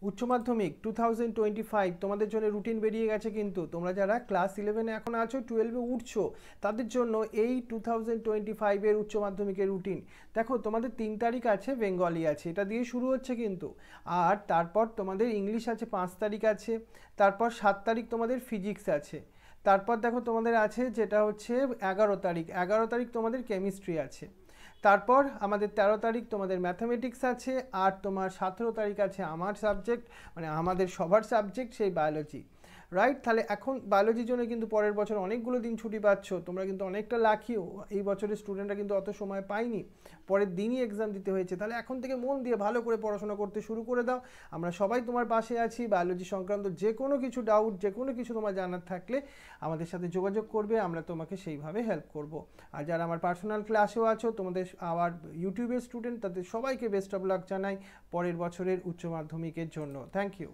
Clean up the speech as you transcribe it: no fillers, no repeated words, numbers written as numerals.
উচ্চ মাধ্যমিক 2025 তোমাদের জন্য রুটিন বেরিয়ে গেছে, কিন্তু তোমরা যারা ক্লাস 11-এ এখন আছো, 12-এ উঠছো, তাদের জন্য এই 2025-এর উচ্চ মাধ্যমিকের রুটিন। দেখো, তোমাদের 3 তারিখ আছে বেঙ্গলি আছে, এটা দিয়ে শুরু হচ্ছে কিন্তু। আর তারপর তোমাদের ইংলিশ আছে 5 তারিখ আছে। তারপর 7 তারিখ তোমাদের ফিজিক্স আছে। তারপর দেখো তোমাদের আছে যেটা হচ্ছে 11 তারিখ, 11 তারিখ তোমাদের কেমিস্ট্রি আছে। তারপর আমাদের 13 তারিখ তোমাদের ম্যাথামেটিক্স আছে। আর তোমার 17 তারিখ আছে আমার সাবজেক্ট, মানে আমাদের সবার সাবজেক্ট, সেই বায়োলজি। রাইট? তাহলে এখন বায়োলজির জন্য কিন্তু পরের বছর অনেকগুলো দিন ছুটি পাচ্ছ, তোমরা কিন্তু অনেকটা লাকিও। এই বছরের স্টুডেন্টরা কিন্তু অত সময় পায়নি, পরের দিনই এক্সাম দিতে হয়েছে। তাহলে এখন থেকে মন দিয়ে ভালো করে পড়াশোনা করতে শুরু করে দাও। আমরা সবাই তোমার পাশে আছি। বায়োলজি সংক্রান্ত যে কোনো কিছু ডাউট, যে কোনো কিছু তোমার জানার থাকলে আমাদের সাথে যোগাযোগ করবে, আমরা তোমাকে সেইভাবে হেল্প করব। আর যারা আমার পার্সোনাল ক্লাসেও আছো, তোমাদের আবার ইউটিউবের স্টুডেন্ট, তাদের সবাইকে বেস্ট অফ লাক জানাই পরের বছরের উচ্চ মাধ্যমিকের জন্য। Thank you.